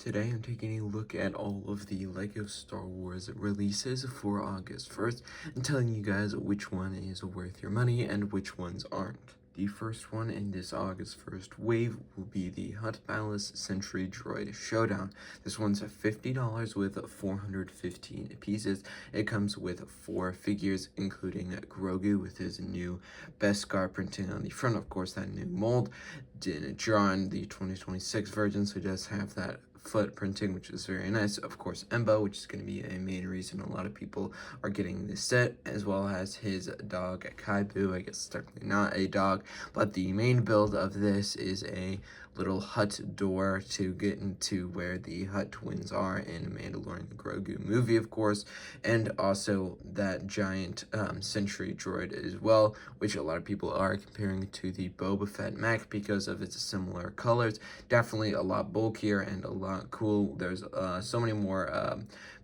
Today I'm taking a look at all of the LEGO Star Wars releases for August 1st and telling you guys which one is worth your money and which ones aren't. The first one in this August 1st wave will be the Hutt Palace Sentry Droid Showdown. This one's $50 with 415 pieces. It comes with 4 figures, including Grogu with his new Beskar printing on the front, of course, that new mold. Din Djarin, the 2026 version, so it does have that foot printing, which is very nice. Of course, Embo, which is going to be a main reason a lot of people are getting this set, as well as his dog Kaibu. I guess it's technically not a dog, but the main build of this is a little Hutt door to get into where the Hutt twins are in Mandalorian the Grogu movie, of course, and also that giant sentry droid as well, which a lot of people are comparing to the Boba Fett mech because of its similar colors. Definitely a lot bulkier and a lot cool. There's so many more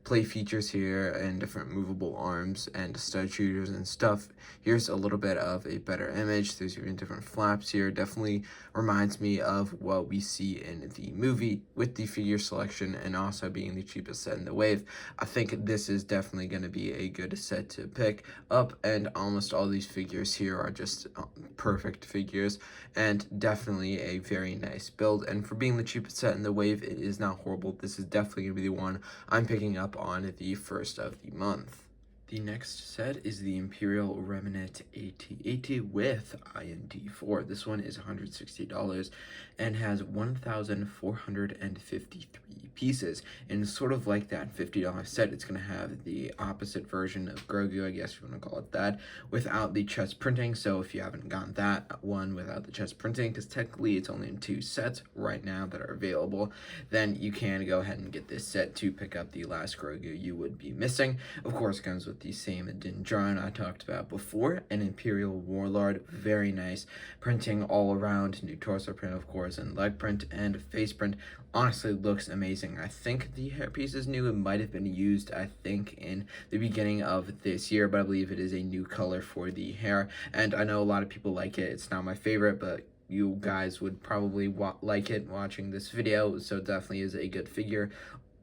play features here and different movable arms and stud shooters and stuff. Here's a little bit of a better image. There's even different flaps here. Definitely reminds me of what we see in the movie with the figure selection and also being the cheapest set in the wave. I think this is definitely going to be a good set to pick up, and almost all these figures here are just perfect figures and definitely a very nice build. And for being the cheapest set in the wave, it is not horrible. This is definitely going to be the one I'm picking up on the first of the month. The next set is the Imperial Remnant AT-AT with IND4. This one is $160 and has 1,453 pieces. And sort of like that $50 set, it's going to have the opposite version of Grogu, I guess you want to call it that, without the chest printing. So if you haven't gotten that one without the chest printing, because technically it's only in 2 sets right now that are available, then you can go ahead and get this set to pick up the last Grogu you would be missing. Of course, it comes with the same Din Djarin I talked about before, an Imperial Warlord, very nice printing all around, new torso print of course, and leg print and face print. Honestly, looks amazing. I think the hairpiece is new. It might have been used, I think, in the beginning of this year, but I believe it is a new color for the hair, and I know a lot of people like it. It's not my favorite, but you guys would probably like it watching this video, so it definitely is a good figure.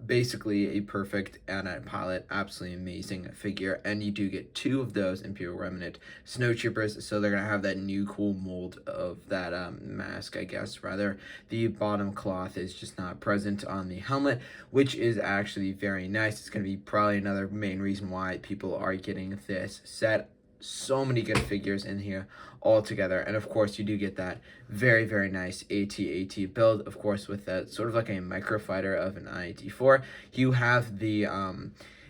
Basically a perfect AT-AT pilot, absolutely amazing figure, and you do get 2 of those Imperial Remnant Snowtroopers, so they're gonna have that new cool mold of that mask, I guess. Rather, the bottom cloth is just not present on the helmet, which is actually very nice. It's gonna be probably another main reason why people are getting this set. So many good figures in here all together, and of course you do get that very, very nice AT-AT build, of course, with that sort of like a microfighter of an IND4. You have the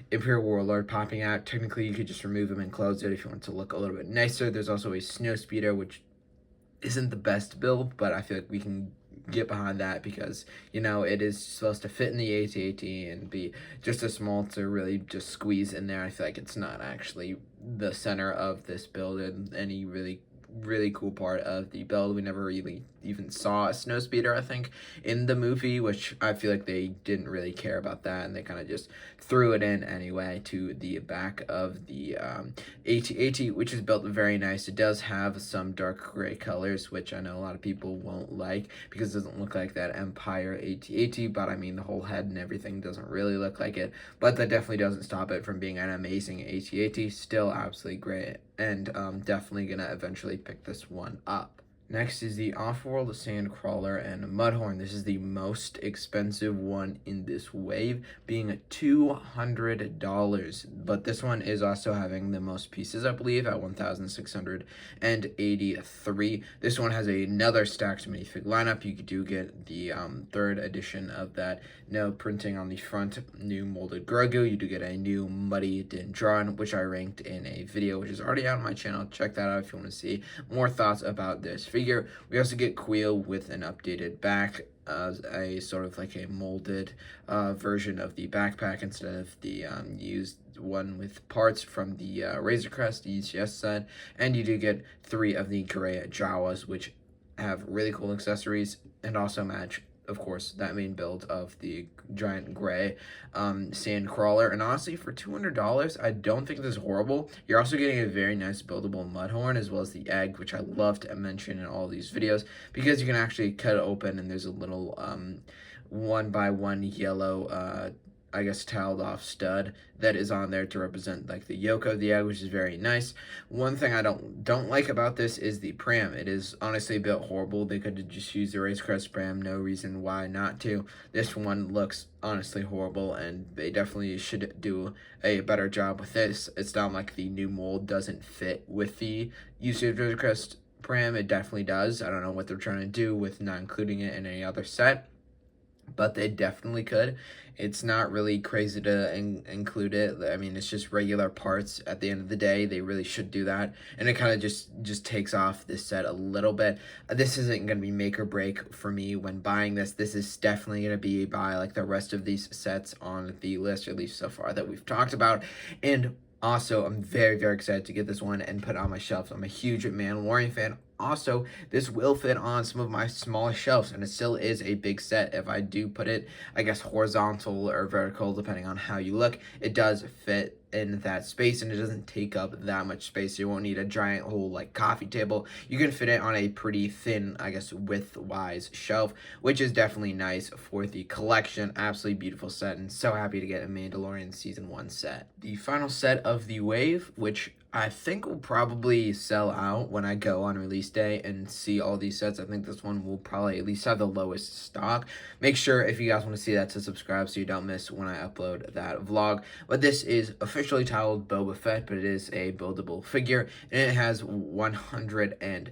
Imperial Warlord popping out. Technically you could just remove him and close it if you want to look a little bit nicer. There's also a snow speeder, which isn't the best build, but I feel like we can get behind that because, you know, it is supposed to fit in the AT-AT and be just as small to really just squeeze in there. I feel like it's not actually the center of this build and any really cool part of the build. We never really even saw a snow speeder, I think, in the movie, which I feel like they didn't really care about that, and they kind of just threw it in anyway to the back of the AT-AT, which is built very nice. It does have some dark gray colors, which I know a lot of people won't like because it doesn't look like that Empire AT-AT, but I mean the whole head and everything doesn't really look like it, but that definitely doesn't stop it from being an amazing AT-AT. Still absolutely great, and definitely gonna eventually pick this one up. Next is the Offworld Sandcrawler and Mudhorn. This is the most expensive one in this wave, being $200. But this one is also having the most pieces, I believe, at 1,683. This one has another stacked minifig lineup. You do get the 3rd edition of that. No printing on the front, new molded Grogu. You do get a new Muddy Din Djarin, which I ranked in a video, which is already out on my channel. Check that out if you want to see more thoughts about this figure. We also get Kuiil with an updated back as a sort of like a molded version of the backpack instead of the used one with parts from the Razor Crest ECS set. And you do get 3 of the gray Jawas, which have really cool accessories and also match, of course, that main build of the giant gray Sandcrawler. And honestly, for $200, I don't think this is horrible. You're also getting a very nice buildable Mudhorn, as well as the egg, which I love to mention in all these videos, because you can actually cut it open and there's a little 1x1 yellow, I guess, tiled off stud that is on there to represent like the yolk of the egg, which is very nice. One thing I don't like about this is the pram. It is honestly a bit horrible. They could have just used the Race Crest pram. No reason why not to. This one looks honestly horrible, and they definitely should do a better job with this. It's not like the new mold doesn't fit with the usage of Race Crest pram. It definitely does. I don't know what they're trying to do with not including it in any other set, but they definitely could. It's not really crazy to include it. I mean, it's just regular parts at the end of the day. They really should do that, and it kind of just takes off this set a little bit. This isn't going to be make or break for me when buying this. This is definitely going to be a buy like the rest of these sets on the list, at least so far that we've talked about. And also, I'm very, very excited to get this one and put it on my shelves. I'm a huge Mandalorian fan. Also, this will fit on some of my smallest shelves, and it still is a big set. If I do put it, I guess, horizontal or vertical, depending on how you look, it does fit in that space, and it doesn't take up that much space. You won't need a giant whole like coffee table. You can fit it on a pretty thin, I guess, width-wise shelf, which is definitely nice for the collection. Absolutely beautiful set, and so happy to get a Mandalorian Season 1 set. The final set of the wave, which I think will probably sell out when I go on release day and see all these sets. I think this one will probably at least have the lowest stock. Make sure, if you guys want to see that, to subscribe so you don't miss when I upload that vlog. But this is officially titled Boba Fett, but it is a buildable figure, and it has 100 and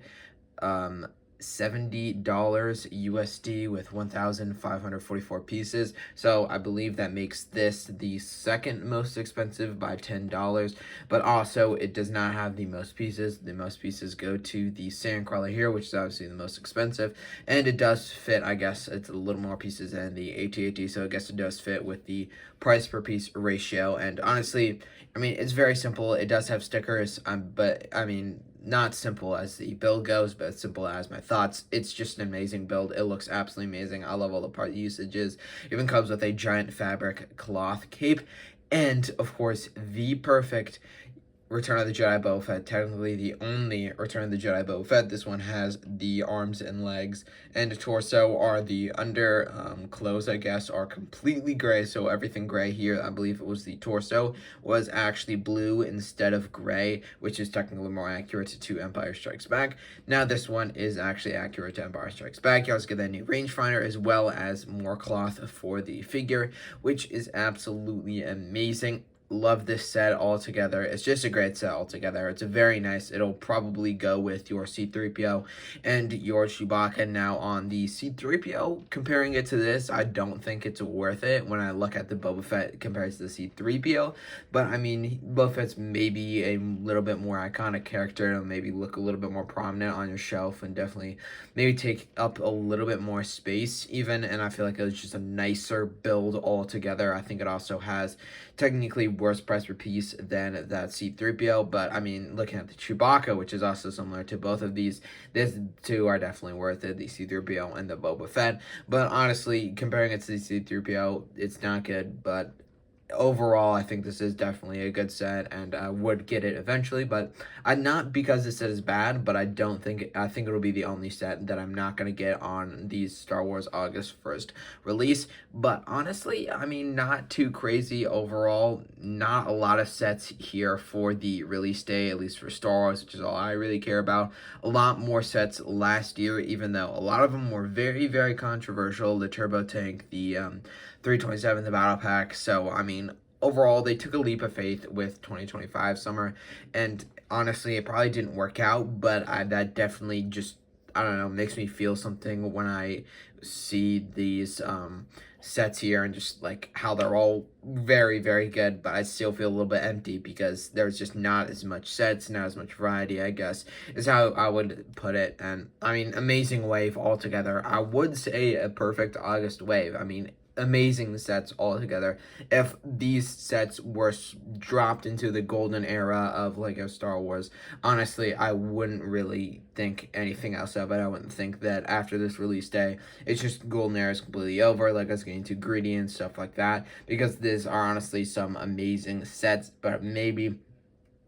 $70 USD with 1,544 pieces. So I believe that makes this the second most expensive by $10, but also it does not have the most pieces. The most pieces go to the Sandcrawler here, which is obviously the most expensive, and it does fit, I guess it's a little more pieces than the AT-AT, so I guess it does fit with the price per piece ratio. And honestly, I mean, it's very simple. It does have stickers, but I mean, not simple as the build goes, but as simple as my thoughts. It's just an amazing build. It looks absolutely amazing. I love all the part usages. Even comes with a giant fabric cloth cape, and of course the perfect Return of the Jedi Boba Fett, technically the only Return of the Jedi Boba Fett. This one has the arms and legs and torso are the under clothes, I guess, are completely gray. So everything gray here, I believe it was the torso, was actually blue instead of gray, which is technically more accurate to Empire Strikes Back. Now this one is actually accurate to Empire Strikes Back. You also get that new rangefinder as well as more cloth for the figure, which is absolutely amazing. Love this set altogether. It's just a great set altogether. It's a very nice. It'll probably go with your C-3PO and your Chewbacca. Now on the C-3PO, comparing it to this, I don't think it's worth it when I look at the Boba Fett compared to the C-3PO. But I mean, Boba Fett's maybe a little bit more iconic character. It'll maybe look a little bit more prominent on your shelf and definitely maybe take up a little bit more space even. And I feel like it was just a nicer build altogether. I think it also has technically worse price per piece than that C-3PO, but I mean, looking at the Chewbacca, which is also similar to both of these two are definitely worth it, the C-3PO and the Boba Fett. But honestly, comparing it to the C-3PO, it's not good, but overall, I think this is definitely a good set, and I would get it eventually, but not because this set is bad, but I think it'll be the only set that I'm not going to get on the Star Wars August 1st release. But honestly, I mean, not too crazy overall. Not a lot of sets here for the release day, at least for Star Wars, which is all I really care about. A lot more sets last year, even though a lot of them were very, very controversial. The Turbo Tank, the 327, the Battle Pack. So, I mean, overall, they took a leap of faith with 2025 summer, and honestly, it probably didn't work out, but that definitely just, I don't know, makes me feel something when I see these sets here and just like how they're all very, very good, but I still feel a little bit empty because there's just not as much sets, not as much variety, I guess, is how I would put it. And I mean, amazing wave altogether. I would say a perfect August wave. I mean, amazing sets altogether. If these sets were dropped into the golden era of Lego Star Wars, honestly, I wouldn't really think anything else of it. I wouldn't think that after this release day, it's just golden era is completely over. Lego's getting too greedy and stuff like that, because these are honestly some amazing sets, but maybe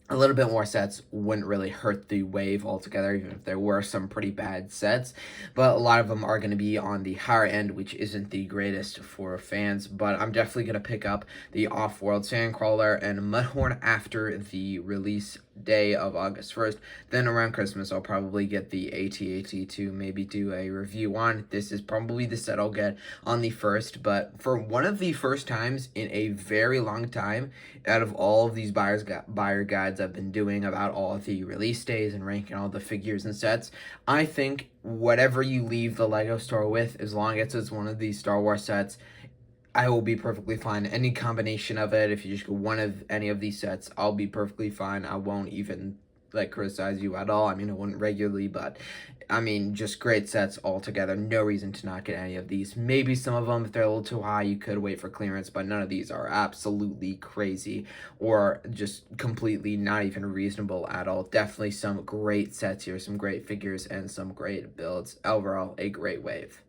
a little bit more sets wouldn't really hurt the wave altogether, even if there were some pretty bad sets. But a lot of them are going to be on the higher end, which isn't the greatest for fans. But I'm definitely going to pick up the Off-World Sandcrawler and Mudhorn after the release day of August 1st. Then around Christmas, I'll probably get the AT-AT to maybe do a review on. This is probably the set I'll get on the 1st, but for one of the first times in a very long time, out of all of these buyer guides I've been doing about all of the release days and ranking all the figures and sets, I think whatever you leave the LEGO store with, as long as it's one of these Star Wars sets, I will be perfectly fine. Any combination of it, if you just go one of any of these sets, I'll be perfectly fine. I won't even criticize you at all. I mean, I wouldn't regularly, but I mean, just great sets altogether. No reason to not get any of these. Maybe some of them, if they're a little too high, you could wait for clearance, but none of these are absolutely crazy or just completely not even reasonable at all. Definitely some great sets here, some great figures, and some great builds. Overall, a great wave.